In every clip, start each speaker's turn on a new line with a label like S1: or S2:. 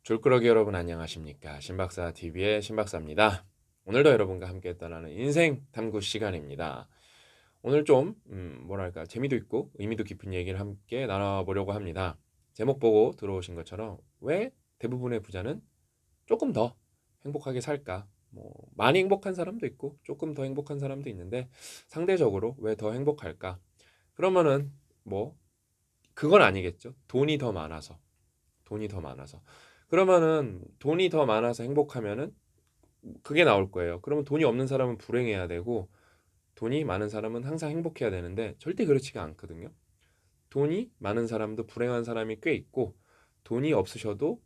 S1: 졸꾸러기 여러분 안녕하십니까? 신박사 TV의 신박사입니다. 오늘도 여러분과 함께 떠나는 인생 탐구 시간입니다. 오늘 좀 뭐랄까 재미도 있고 의미도 깊은 얘기를 함께 나눠보려고 합니다. 제목 보고 들어오신 것처럼 왜 대부분의 부자는 조금 더 행복하게 살까? 뭐 많이 행복한 사람도 있고 조금 더 행복한 사람도 있는데 상대적으로 왜 더 행복할까? 그러면은 뭐 그건 아니겠죠. 돈이 더 많아서. 그러면은 돈이 더 많아서 행복하면은 그게 나올 거예요. 그러면 돈이 없는 사람은 불행해야 되고 돈이 많은 사람은 항상 행복해야 되는데 절대 그렇지가 않거든요. 돈이 많은 사람도 불행한 사람이 꽤 있고 돈이 없으셔도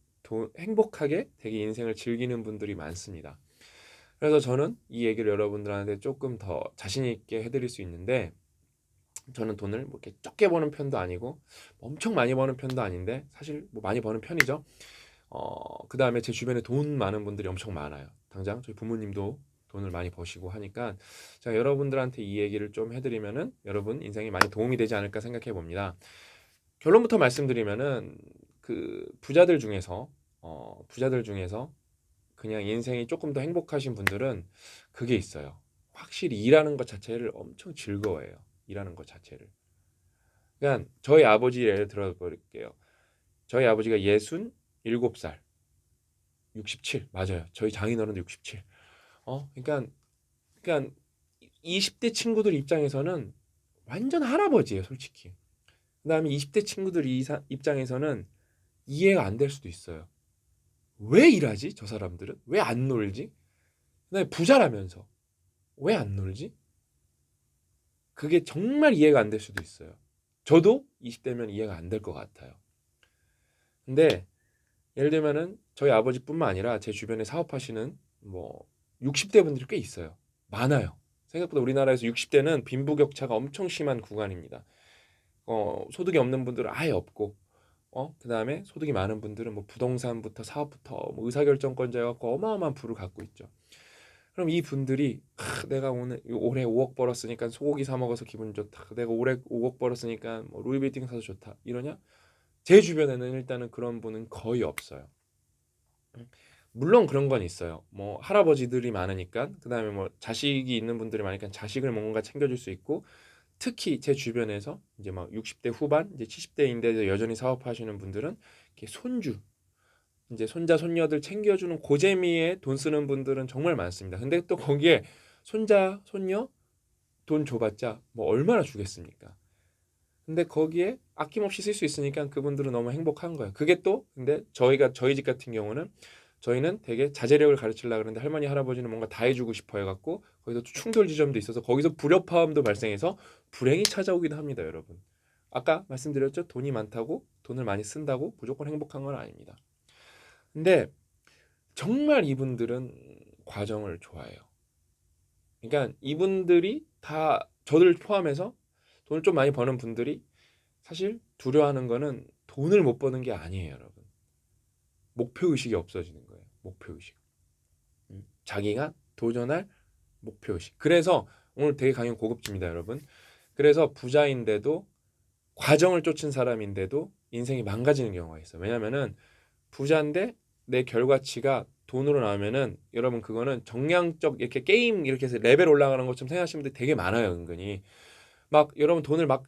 S1: 행복하게 되게 인생을 즐기는 분들이 많습니다. 그래서 저는 이 얘기를 여러분들한테 조금 더 자신 있게 해드릴 수 있는데 저는 돈을 뭐 이렇게 적게 버는 편도 아니고 엄청 많이 버는 편도 아닌데 사실 뭐 많이 버는 편이죠. 그 다음에 제 주변에 돈 많은 분들이 엄청 많아요. 당장 저희 부모님도 돈을 많이 버시고 하니까 제가 여러분들한테 이 얘기를 좀 해드리면은 여러분 인생에 많이 도움이 되지 않을까 생각해 봅니다. 결론부터 말씀드리면은 그 부자들 중에서 그냥 인생이 조금 더 행복하신 분들은 그게 있어요. 확실히 일하는 것 자체를 엄청 즐거워해요. 일하는 것 자체를. 그러니까 저희 아버지 예를 들어 볼게요. 저희 아버지가 67살, 67 맞아요. 저희 장인어른도 67. 그러니까 20대 친구들 입장에서는 완전 할아버지예요, 솔직히. 그다음에 20대 친구들 입장에서는 이해가 안 될 수도 있어요. 왜 일하지? 저 사람들은 왜 안 놀지? 그다음에 부자라면서 왜 안 놀지? 그게 정말 이해가 안 될 수도 있어요. 저도 20대면 이해가 안 될 것 같아요. 근데 예를 들면은 저희 아버지뿐만 아니라 제 주변에 사업하시는 뭐 60대 분들이 꽤 있어요. 많아요. 생각보다 우리나라에서 60대는 빈부격차가 엄청 심한 구간입니다. 소득이 없는 분들은 아예 없고, 그다음에 소득이 많은 분들은 뭐 부동산부터 사업부터 뭐 의사결정권자 갖고 어마어마한 부를 갖고 있죠. 그럼 이 분들이 내가 올해 5억 벌었으니까 소고기 사 먹어서 기분 좋다. 내가 올해 5억 벌었으니까 뭐 루이비통 사서 좋다. 이러냐? 제 주변에는 일단은 그런 분은 거의 없어요. 물론 그런 건 있어요. 뭐 할아버지들이 많으니까 그다음에 뭐 자식이 있는 분들이 많으니까 자식을 뭔가 챙겨줄 수 있고 특히 제 주변에서 이제 막 60대 후반 이제 70대인데 여전히 사업하시는 분들은 이렇게 손주 이제 손자 손녀들 챙겨주는 고재미에 돈 쓰는 분들은 정말 많습니다. 근데 또 거기에 손자 손녀 돈 줘봤자 뭐 얼마나 주겠습니까? 근데 거기에 아낌없이 쓸 수 있으니까 그분들은 너무 행복한 거예요. 그게 또 근데 저희 집 같은 경우는 저희는 되게 자제력을 가르치려고 그러는데 할머니 할아버지는 뭔가 다 해주고 싶어 해갖고 거기서 또 충돌 지점도 있어서 거기서 불협화음도 발생해서 불행이 찾아오기도 합니다, 여러분. 아까 말씀드렸죠? 돈이 많다고 돈을 많이 쓴다고 무조건 행복한 건 아닙니다. 근데 정말 이분들은 과정을 좋아해요. 그러니까 이분들이 다 저들 포함해서 돈을 좀 많이 버는 분들이 사실 두려워하는 거는 돈을 못 버는 게 아니에요, 여러분. 목표 의식이 없어지는 거예요. 목표 의식. 자기가 도전할 목표 의식. 그래서 오늘 되게 강연 고급집니다, 여러분. 그래서 부자인데도 과정을 쫓은 사람인데도 인생이 망가지는 경우가 있어요. 왜냐면은 부자인데 내 결과치가 돈으로 나오면은 여러분 그거는 정량적 이렇게 게임 이렇게 해서 레벨 올라가는 것처럼 생각하시는 분들이 되게 많아요, 은근히. 막 여러분 돈을 막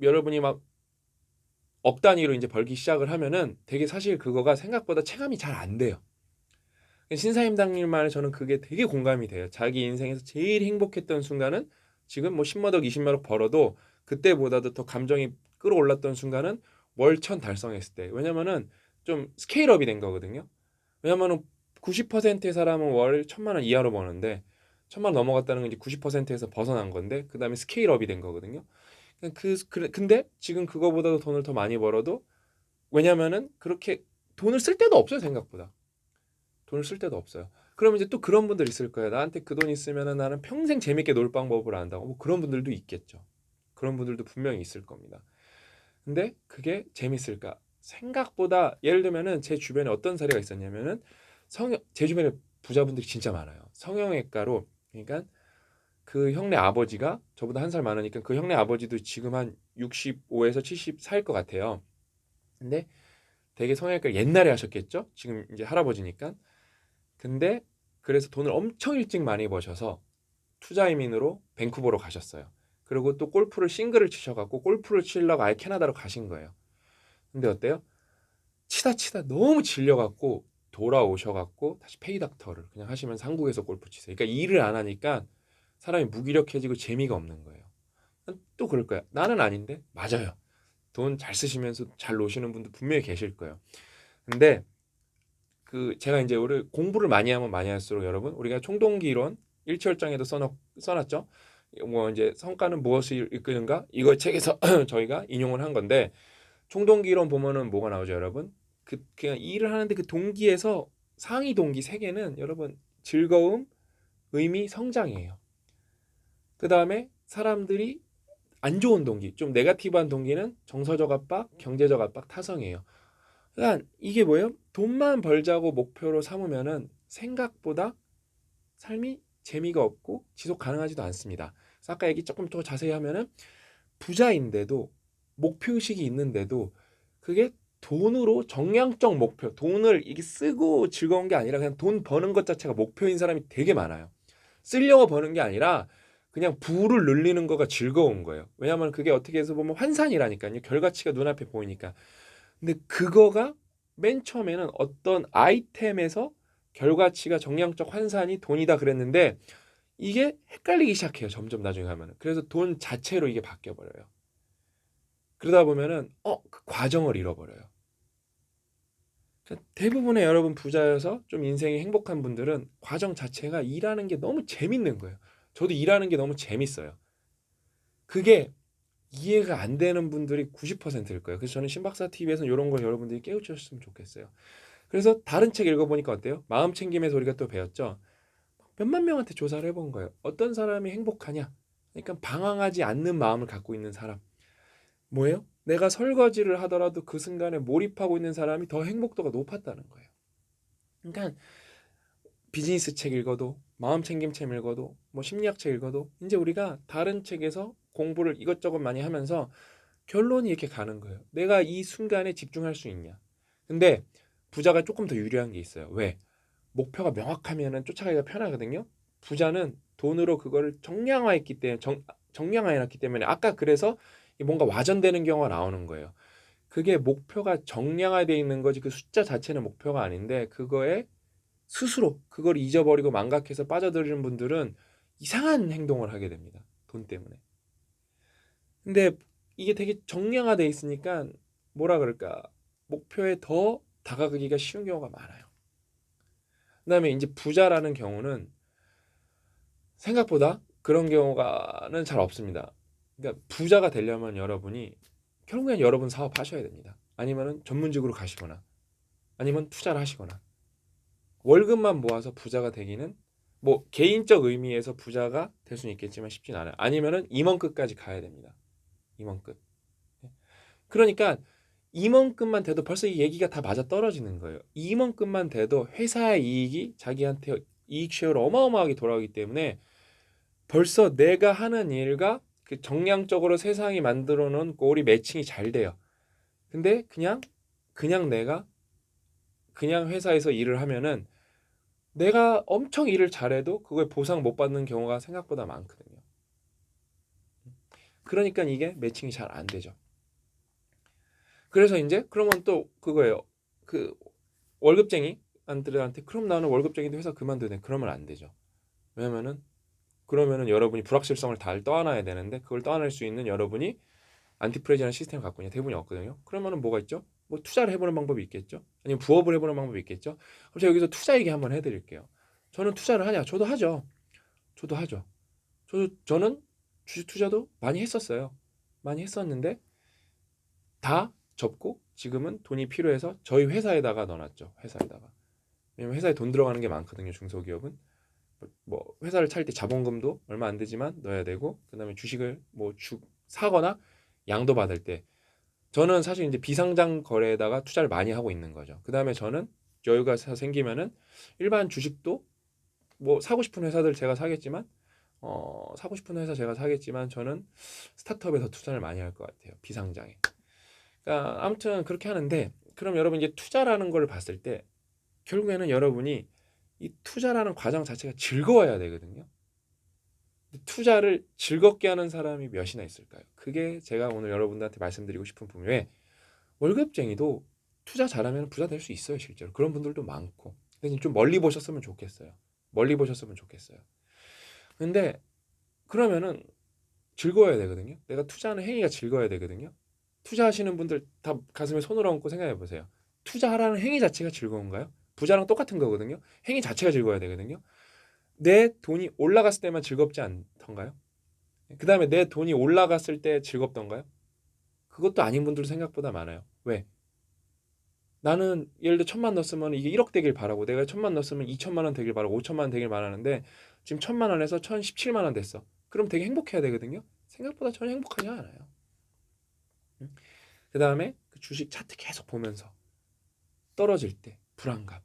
S1: 여러분이 막 억 단위로 이제 벌기 시작을 하면은 되게 사실 그거가 생각보다 체감이 잘 안 돼요. 신사임당님 말에 저는 그게 되게 공감이 돼요. 자기 인생에서 제일 행복했던 순간은 지금 뭐 10만 억, 20만 억 벌어도 그때보다도 더 감정이 끌어올랐던 순간은 월천 달성했을 때. 왜냐면은 좀 스케일업이 된 거거든요. 왜냐면은 90%의 사람은 월 1,000만 원 이하로 버는데 1,000만 원 넘어갔다는 건 이제 90%에서 벗어난 건데 그다음에 스케일업이 된 거거든요. 근데 지금 그거보다도 돈을 더 많이 벌어도 왜냐면은 그렇게 돈을 쓸 데도 없어요, 생각보다. 돈을 쓸 데도 없어요. 그럼 이제 또 그런 분들 있을 거예요. 나한테 그 돈 있으면은 나는 평생 재밌게 놀 방법을 안다고. 뭐 그런 분들도 있겠죠. 그런 분들도 분명히 있을 겁니다. 근데 그게 재밌을까? 생각보다 예를 들면은 제 주변에 어떤 사례가 있었냐면은 제 주변에 부자분들이 진짜 많아요. 성형외과로 그러니까 그 형네 아버지가 저보다 한 살 많으니까 그 형네 아버지도 지금 한 65에서 70 살 것 같아요. 근데 되게 성형외과 옛날에 하셨겠죠? 지금 이제 할아버지니까. 근데 그래서 돈을 엄청 일찍 많이 버셔서 투자 이민으로 밴쿠버로 가셨어요. 그리고 또 골프를 싱글을 치셔갖고 골프를 치려고 아예 캐나다로 가신 거예요. 근데 어때요? 치다 너무 질려갖고 돌아오셔갖고 다시 페이닥터를 그냥 하시면서 한국에서 골프 치세요. 그러니까 일을 안 하니까 사람이 무기력해지고 재미가 없는 거예요. 또 그럴 거야. 나는 아닌데? 맞아요. 돈 잘 쓰시면서 잘 노시는 분도 분명히 계실 거예요. 근데 그 제가 이제 우리 공부를 많이 하면 많이 할수록 여러분 우리가 총동기 이론 일치월장에도 써놨죠. 뭐 이제 성과는 무엇을 이끄는가 이거 책에서 저희가 인용을 한 건데 총동기 이론 보면은 뭐가 나오죠, 여러분? 그냥 일을 하는데 그 동기에서 상위 동기 세 개는 여러분 즐거움, 의미, 성장이에요. 그 다음에 사람들이 안 좋은 동기, 좀 네거티브한 동기는 정서적 압박, 경제적 압박, 타성이에요. 그러니까 이게 뭐예요? 돈만 벌자고 목표로 삼으면은 생각보다 삶이 재미가 없고 지속 가능하지도 않습니다. 그래서 아까 얘기 조금 더 자세히 하면은 부자인데도 목표의식이 있는데도 그게 돈으로 정량적 목표, 돈을 이게 쓰고 즐거운 게 아니라 그냥 돈 버는 것 자체가 목표인 사람이 되게 많아요. 쓰려고 버는 게 아니라 그냥 부를 늘리는 거가 즐거운 거예요. 왜냐하면 그게 어떻게 해서 보면 환산이라니까요. 결과치가 눈앞에 보이니까. 근데 그거가 맨 처음에는 어떤 아이템에서 결과치가 정량적 환산이 돈이다 그랬는데 이게 헷갈리기 시작해요. 점점 나중에 가면은. 그래서 돈 자체로 이게 바뀌어 버려요. 그러다 보면은 그 과정을 잃어버려요. 대부분의 여러분 부자여서 좀 인생이 행복한 분들은 과정 자체가 일하는 게 너무 재밌는 거예요. 저도 일하는 게 너무 재밌어요. 그게 이해가 안 되는 분들이 90%일 거예요. 그래서 저는 신박사 TV에서 이런 걸 여러분들이 깨우쳤으면 좋겠어요. 그래서 다른 책 읽어보니까 어때요? 마음 챙김에서 우리가 또 배웠죠. 몇만 명한테 조사를 해본 거예요. 어떤 사람이 행복하냐? 그러니까 방황하지 않는 마음을 갖고 있는 사람. 뭐예요? 내가 설거지를 하더라도 그 순간에 몰입하고 있는 사람이 더 행복도가 높았다는 거예요. 그러니까 비즈니스 책 읽어도 마음 챙김 책 읽어도 뭐 심리학 책 읽어도 이제 우리가 다른 책에서 공부를 이것저것 많이 하면서 결론이 이렇게 가는 거예요. 내가 이 순간에 집중할 수 있냐. 근데 부자가 조금 더 유리한 게 있어요. 왜? 목표가 명확하면은 쫓아가기가 편하거든요. 부자는 돈으로 그거를 정량화했기 때문에 정량화해놨기 때문에 아까 그래서 뭔가 와전되는 경우가 나오는 거예요. 그게 목표가 정량화되어 있는 거지 그 숫자 자체는 목표가 아닌데 그거에 스스로 그걸 잊어버리고 망각해서 빠져들이는 분들은 이상한 행동을 하게 됩니다. 돈 때문에. 근데 이게 되게 정량화돼 있으니까 뭐라 그럴까 목표에 더 다가가기가 쉬운 경우가 많아요. 그다음에 이제 부자라는 경우는 생각보다 그런 경우가는 잘 없습니다. 그러니까 부자가 되려면 여러분이 결국엔 여러분 사업하셔야 됩니다. 아니면은 전문직으로 가시거나 아니면 투자를 하시거나 월급만 모아서 부자가 되기는 뭐 개인적 의미에서 부자가 될 수는 있겠지만 쉽진 않아요. 아니면은 임원급까지 가야 됩니다. 임원급. 그러니까 임원급만 돼도 벌써 이 얘기가 다 맞아 떨어지는 거예요. 임원급만 돼도 회사의 이익이 자기한테 이익 쉐어로 어마어마하게 돌아오기 때문에 벌써 내가 하는 일과 그 정량적으로 세상이 만들어 놓은 꼴이 매칭이 잘 돼요. 근데 그냥 내가 그냥 회사에서 일을 하면은 내가 엄청 일을 잘해도 그걸 보상 못 받는 경우가 생각보다 많거든요. 그러니까 이게 매칭이 잘 안 되죠. 그래서 이제 그러면 또 그거예요. 그 월급쟁이들한테 그럼 나는 월급쟁이인데 회사 그만두네. 그러면 안 되죠. 왜냐면은 그러면은 여러분이 불확실성을 다 떠안아야 되는데 그걸 떠안을 수 있는 여러분이 안티프레지라는 시스템을 갖고 있냐 대부분이 없거든요. 그러면은 뭐가 있죠? 뭐 투자를 해보는 방법이 있겠죠. 아니면 부업을 해보는 방법이 있겠죠. 그럼 제가 여기서 투자 얘기 한번 해드릴게요. 저는 투자를 하냐? 저도 하죠. 저도 하죠. 저는 주식 투자도 많이 했었어요. 많이 했었는데 다 접고 지금은 돈이 필요해서 저희 회사에다가 넣어놨죠. 회사에다가. 왜냐면 회사에 돈 들어가는 게 많거든요. 중소기업은. 뭐 회사를 찰 때 자본금도 얼마 안 되지만 넣어야 되고 그다음에 주식을 뭐 사거나 양도 받을 때 저는 사실 이제 비상장 거래에다가 투자를 많이 하고 있는 거죠. 그다음에 저는 여유가 생기면은 일반 주식도 뭐 사고 싶은 회사들 제가 사겠지만 사고 싶은 회사 제가 사겠지만 저는 스타트업에서 투자를 많이 할 것 같아요. 비상장에. 그러니까 아무튼 그렇게 하는데 그럼 여러분 이제 투자라는 걸 봤을 때 결국에는 여러분이 이 투자라는 과정 자체가 즐거워야 되거든요. 투자를 즐겁게 하는 사람이 몇이나 있을까요? 그게 제가 오늘 여러분들한테 말씀드리고 싶은 부분에 월급쟁이도 투자 잘하면 부자 될 수 있어요, 실제로. 그런 분들도 많고. 근데 좀 멀리 보셨으면 좋겠어요. 멀리 보셨으면 좋겠어요. 근데 그러면은 즐거워야 되거든요. 내가 투자하는 행위가 즐거워야 되거든요. 투자하시는 분들 다 가슴에 손을 얹고 생각해 보세요. 투자하라는 행위 자체가 즐거운가요? 부자랑 똑같은 거거든요. 행위 자체가 즐거워야 되거든요. 내 돈이 올라갔을 때만 즐겁지 않던가요? 그 다음에 내 돈이 올라갔을 때 즐겁던가요? 그것도 아닌 분들 생각보다 많아요. 왜? 나는 예를 들어 1,000만 넣었으면 이게 1억 되길 바라고, 내가 1,000만 넣었으면 2천만 원 되길 바라고, 5천만 원 되길 바라는데 지금 1,000만 원에서 1,017만 원 됐어. 그럼 되게 행복해야 되거든요. 생각보다 전혀 행복하지 않아요. 그 다음에 그 주식 차트 계속 보면서 떨어질 때 불안감.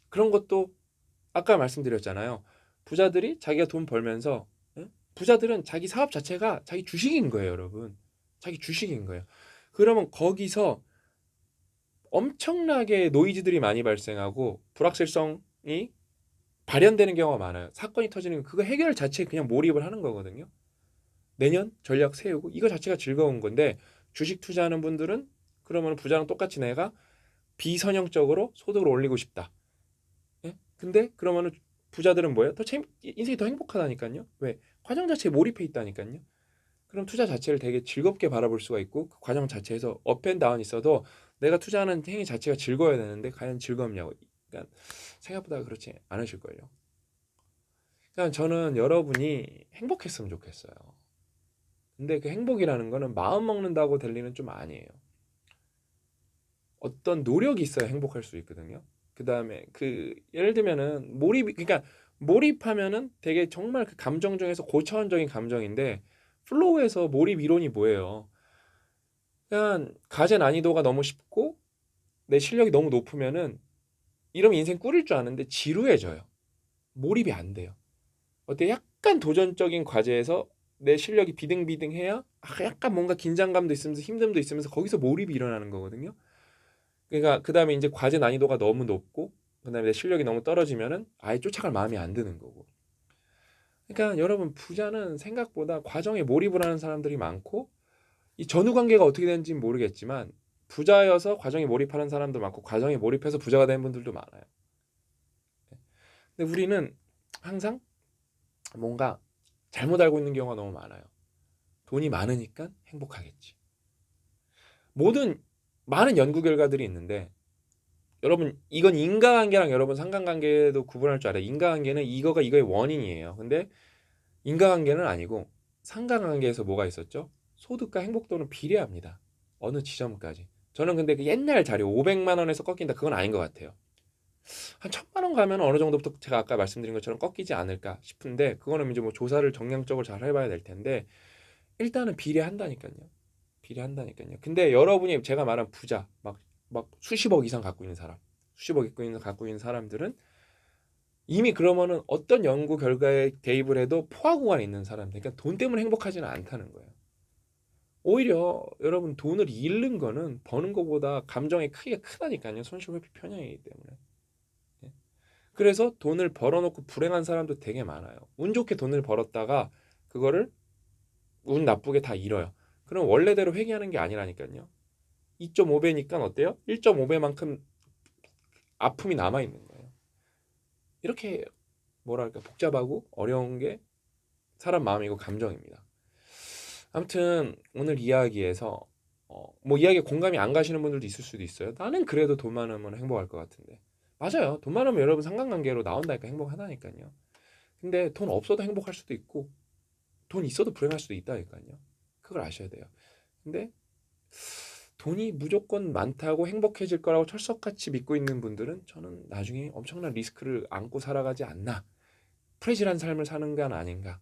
S1: 그런 것도 아까 말씀드렸잖아요. 부자들이 자기가 돈 벌면서, 부자들은 자기 사업 자체가 자기 주식인 거예요, 여러분. 자기 주식인 거예요. 그러면 거기서 엄청나게 노이즈들이 많이 발생하고 불확실성이 발현되는 경우가 많아요. 사건이 터지는 그거 해결 자체에 그냥 몰입을 하는 거거든요. 내년 전략 세우고 이거 자체가 즐거운 건데, 주식 투자하는 분들은 그러면 부자랑 똑같이 내가 비선형적으로 소득을 올리고 싶다. 예? 근데 그러면은 부자들은 뭐예요? 인생이 더 행복하다니까요. 왜? 과정 자체에 몰입해 있다니까요. 그럼 투자 자체를 되게 즐겁게 바라볼 수가 있고, 그 과정 자체에서 업앤다운이 있어도 내가 투자하는 행위 자체가 즐거워야 되는데 과연 즐겁냐고. 그러니까 생각보다 그렇지 않으실 거예요. 그러니까 저는 여러분이 행복했으면 좋겠어요. 근데 그 행복이라는 거는 마음 먹는다고 될 일은 좀 아니에요. 어떤 노력이 있어야 행복할 수 있거든요. 그 다음에 그 예를 들면은 그러니까 몰입하면은 되게 정말 그 감정 중에서 고차원적인 감정인데, 플로우에서 몰입 이론이 뭐예요? 그냥 과제 난이도가 너무 쉽고 내 실력이 너무 높으면은 이러면 인생 꿀일 줄 아는데 지루해져요. 몰입이 안 돼요. 어때? 약간 도전적인 과제에서 내 실력이 비등비등해야 약간 뭔가 긴장감도 있으면서 힘듦도 있으면서 거기서 몰입이 일어나는 거거든요. 그러니까 그 다음에 이제 과제 난이도가 너무 높고 그다음에 내 실력이 너무 떨어지면은 아예 쫓아갈 마음이 안 드는 거고. 그러니까 여러분, 부자는 생각보다 과정에 몰입을 하는 사람들이 많고, 이 전후 관계가 어떻게 되는지는 모르겠지만 부자여서 과정에 몰입하는 사람도 많고 과정에 몰입해서 부자가 된 분들도 많아요. 근데 우리는 항상 뭔가 잘못 알고 있는 경우가 너무 많아요. 돈이 많으니까 행복하겠지. 모든 많은 연구 결과들이 있는데, 여러분 이건 인과관계랑 여러분 상관관계도 구분할 줄 알아요. 인과관계는 이거가 이거의 원인이에요. 근데 인과관계는 아니고 상관관계에서 뭐가 있었죠? 소득과 행복도는 비례합니다. 어느 지점까지. 저는 근데 그 옛날 자료 500만 원에서 꺾인다, 그건 아닌 것 같아요. 한 1,000만 원 가면 어느 정도부터 제가 아까 말씀드린 것처럼 꺾이지 않을까 싶은데, 그거는 이제 뭐 조사를 정량적으로 잘 해봐야 될 텐데 일단은 비례한다니까요. 비례한다니까요. 근데 여러분이 제가 말한 부자 막 수십억 이상 갖고 있는 사람, 수십억 갖고 있는 사람들은 이미 그러면은 어떤 연구 결과에 대입을 해도 포화 구간에 있는 사람들, 그러니까 돈 때문에 행복하지는 않다는 거예요. 오히려 여러분 돈을 잃는 거는 버는 것보다 감정의 크기가 크다니까요. 손실 회피 편향이기 때문에. 예. 그래서 돈을 벌어놓고 불행한 사람도 되게 많아요. 운 좋게 돈을 벌었다가 그거를 운 나쁘게 다 잃어요. 그럼 원래대로 회귀하는 게 아니라니까요. 2.5배니까 어때요? 1.5배만큼 아픔이 남아 있는 거예요. 이렇게 뭐랄까 복잡하고 어려운 게 사람 마음이고 감정입니다. 아무튼 오늘 이야기에서 뭐 이야기에 공감이 안 가시는 분들도 있을 수도 있어요. 나는 그래도 돈 많으면 행복할 것 같은데. 맞아요. 돈 많으면 여러분 상관관계로 나온다니까 행복하다니까요. 근데 돈 없어도 행복할 수도 있고 돈 있어도 불행할 수도 있다니까요. 그걸 아셔야 돼요. 근데 돈이 무조건 많다고 행복해질 거라고 철석같이 믿고 있는 분들은 저는 나중에 엄청난 리스크를 안고 살아가지 않나, 프레질한 삶을 사는 건 아닌가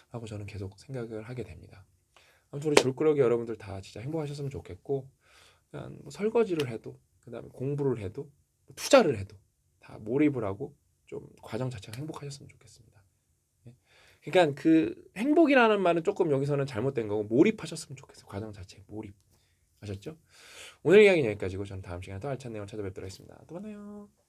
S1: 하고 저는 계속 생각을 하게 됩니다. 아무튼 우리 졸꾸러기 여러분들 다 진짜 행복하셨으면 좋겠고, 그냥 뭐 설거지를 해도 그다음에 공부를 해도 뭐 투자를 해도 다 몰입을 하고 좀 과정 자체가 행복하셨으면 좋겠습니다. 예. 그러니까 그 행복이라는 말은 조금 여기서는 잘못된 거고 몰입하셨으면 좋겠어요. 과정 자체에 몰입. 아셨죠? 오늘 이야기는 여기까지고 저는 다음 시간에 또 알찬 내용 찾아뵙도록 하겠습니다. 또 만나요.